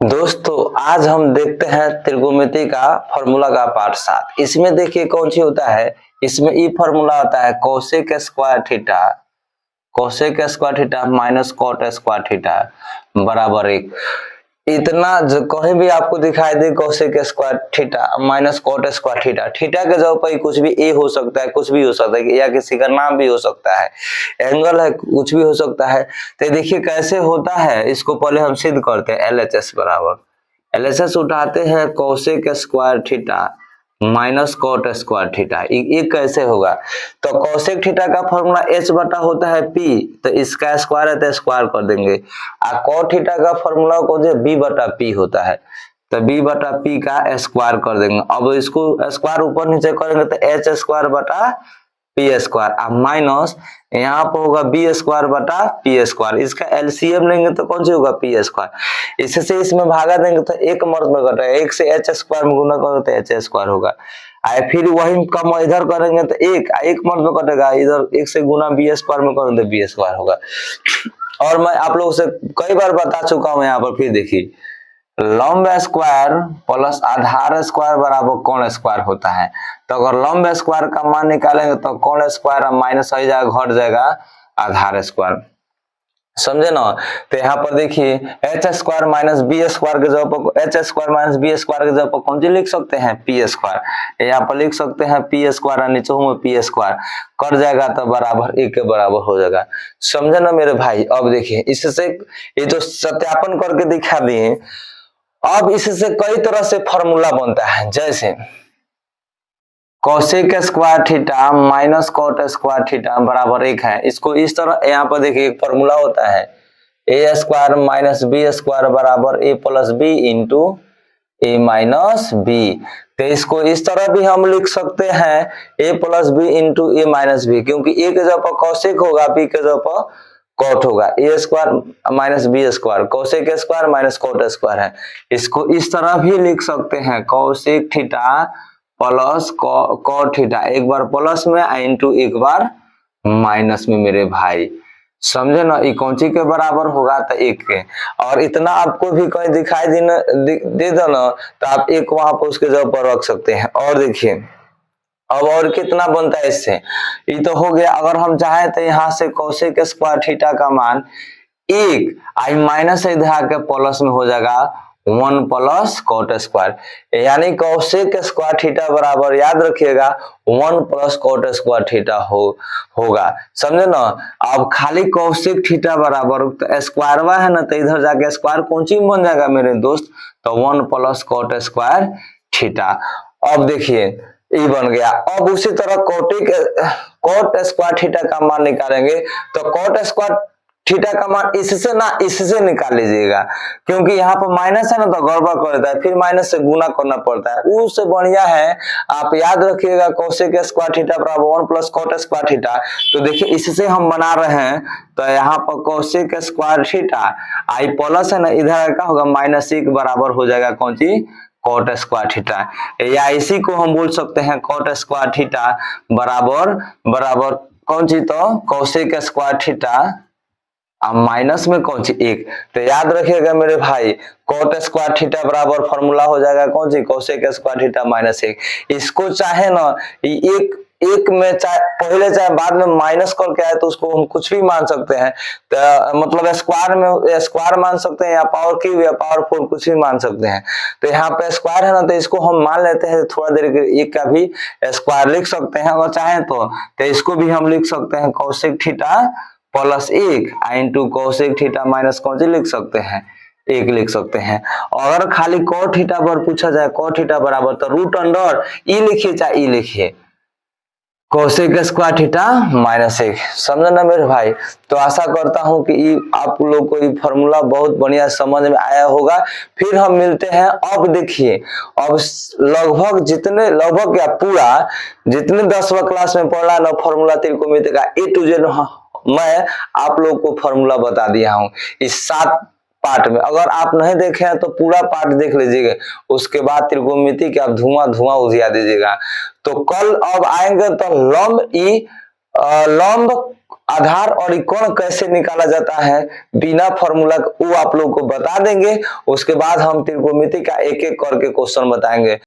दोस्तों आज हम देखते हैं त्रिकोणमिति का फॉर्मूला का पार्ट 7। इसमें देखिए कौन सी होता है। इसमें ई फॉर्मूला आता है cosec square theta minus cot square theta बराबर 1। इतना जो कहीं भी आपको दिखाई दे cosec square theta minus cot square theta, theta के जगह पर कुछ भी ए हो सकता है, कुछ भी हो सकता है, या किसी का नाम भी हो सकता है, एंगल है, कुछ भी हो सकता है। तो देखिए कैसे होता है, इसको पहले हम सिद्ध करते हैं। LHS बराबर LHS उठाते हैं cosec square theta minus cot square theta. ये कैसे होगा? तो कोसेक थीटा का फॉर्मूला h बटा होता है p, तो इसका स्क्वायर है तो स्क्वायर कर देंगे। और कॉट थीटा का फॉर्मूला को जो b बटा p होता है, तो b बटा p का स्क्वायर कर देंगे। अब इसको स्क्वायर ऊपर नीचे करेंगे तो h स्क्वायर बटा पी स्क्वायर, अब माइनस यहाँ पर होगा बी स्क्वायर बटा पी स्क्वायर। इसका एलसीएम लेंगे तो कौन सी होगा पी स्क्वायर। इससे इसमें भागा देंगे तो एक मर्द में कटेगा, एक से एच स्क्वायर में गुना करोगे तो एच स्क्वायर होगा। फिर वही कम इधर करेंगे तो एक मर्द में कटेगा, इधर एक से गुना बी स्क्वायर में करोगे तो बी स्क्वायर होगा। और मैं आप लोगों से कई बार बता चुका हूँ, यहाँ पर फिर देखिए लंब स्क्वायर प्लस आधार स्क्वायर बराबर कोण स्क्वायर होता है। तो अगर लंब स्क्वायर का मान निकालेंगे तो कोण स्क्वायर माइनस हो जाएगा, घट जाएगा आधार स्क्वायर, समझे ना। तो यहाँ पर देखिए H square minus B square के जगह पर H square minus B square के जगह पर कौन सी लिख सकते हैं पी स्क्वायर। यहाँ पर लिख सकते हैं पी स्क्वायर, नीचे में पी स्क्वायर कर जाएगा तो बराबर एक के बराबर हो जाएगा, समझे ना मेरे भाई। अब देखिए इससे ये जो सत्यापन करके दिखा दिए, अब इससे कई तरह से फॉर्मूला बनता है, जैसे cosec square theta minus cot square theta बराबर 1 है। इसको इस तरह यहाँ पर देखिए एक फॉर्मूला होता है ए स्क्वायर माइनस बी स्क्वायर बराबर ए प्लस बी इंटू ए माइनस बी। तो इसको इस तरह भी हम लिख सकते हैं ए प्लस बी इंटू ए माइनस बी, क्योंकि ए के जगह पर कोसेक होगा, बी के जगह पर कॉट होगा। A square minus B square cosec square minus cot square है। इसको इस तरह भी लिख सकते हैं cosec theta plus cot theta, एक बार प्लस में इंटू एक बार माइनस में मेरे भाई, समझे ना। ये कौन सी के बराबर होगा तो 1 के। और इतना आपको भी कहीं दिखाई दे दो ना तो आप एक वहां पर उसके जगह पर रख सकते हैं। और देखिए अब और कितना बनता है इससे, ये तो हो गया। अगर हम चाहे तो यहाँ से कोसेक स्क्वायर थीटा का मान 1 आई माइनस इधर के प्लस में हो जाएगा 1 प्लस कॉट स्क्वायर, यानी कोसेक स्क्वायर थीटा बराबर याद रखिएगा 1 प्लस कॉट स्क्वायर थीटा होगा, समझे ना। अब खाली कोसेक थीटा बराबर तो स्क्वायर है ना, तो इधर जाके स्क्वायर कौन सी बन जाएगा मेरे दोस्त, तो 1 प्लस कॉट स्क्वायर थीटा। अब देखिए ये बन गया। अब उसी तरह कॉट स्क्वायर थीटा का मान निकालेंगे तो कॉट स्क्वायर थीटा का मान इससे निकाल लीजिएगा, क्योंकि यहाँ पर माइनस है ना तो गड़बड़ कर देता है, फिर माइनस से गुना करना पड़ता है। उससे बढ़िया है आप याद रखिएगा कोसेक स्क्वायर थीटा बराबर 1 प्लस कॉट स्क्वायर थीटा। तो देखिए इससे हम बना रहे हैं, तो यहाँ पर कोसेक स्क्वायर थीटा आई प्लस है ना, इधर का होगा माइनस 1 बराबर हो जाएगा कौन सी कॉट स्क्वायर थीटा, या इसी को हम बोल सकते हैं कॉट स्क्वायर थीटा बराबर कौन सी, तो कोसेक स्क्वायर थीटा अब माइनस में कौन सी 1। तो याद रखिएगा मेरे भाई कॉट स्क्वायर थीटा बराबर फॉर्मूला हो जाएगा कौन सी कोसेक स्क्वायर थीटा माइनस 1। इसको चाहे ना एक में चाहे पहले चाहे बाद में माइनस करके आए तो उसको हम कुछ भी मान सकते हैं, तो मतलब स्क्वायर में स्क्वायर मान सकते हैं, या पावर क्यूब या पावर 4 कुछ भी मान सकते हैं। तो यहाँ पे स्क्वायर है ना, तो इसको हम मान लेते हैं, थोड़ा देर के एक का भी स्क्वायर लिख सकते हैं अगर चाहे तो इसको भी हम लिख सकते हैं cosec theta plus 1 into cosec theta minus कौन सी लिख सकते हैं 1 लिख सकते हैं। और अगर खाली कॉट थीटा पर पूछा जाए कॉट थीटा बराबर तो रूट अंडर ई लिखिए चाहे ई लिखिए कोसेक स्क्वायर थीटा माइनस 1, समझे ना मेरे भाई। तो आशा करता हूं कि आप लोग को ये फॉर्मूला बहुत बढ़िया समझ में आया होगा। फिर हम मिलते हैं। अब देखिए अब लगभग क्या पूरा जितने 10वीं क्लास में पढ़ा ना फॉर्मूला त्रिकोणमिति का A to Z मैं आप लोग को फॉर्मूला बता दिया हूं इस 7 पार्ट में। अगर आप नहीं देखे हैं तो पूरा पार्ट देख लीजिएगा, उसके बाद त्रिकोणमिति के आप धुआं उजिया दीजिएगा। तो कल अब आएंगे तो लंब ई लंब, आधार और कोण कैसे निकाला जाता है बिना फॉर्मूला, वो आप लोग को बता देंगे। उसके बाद हम त्रिकोणमिति का एक एक करके क्वेश्चन बताएंगे।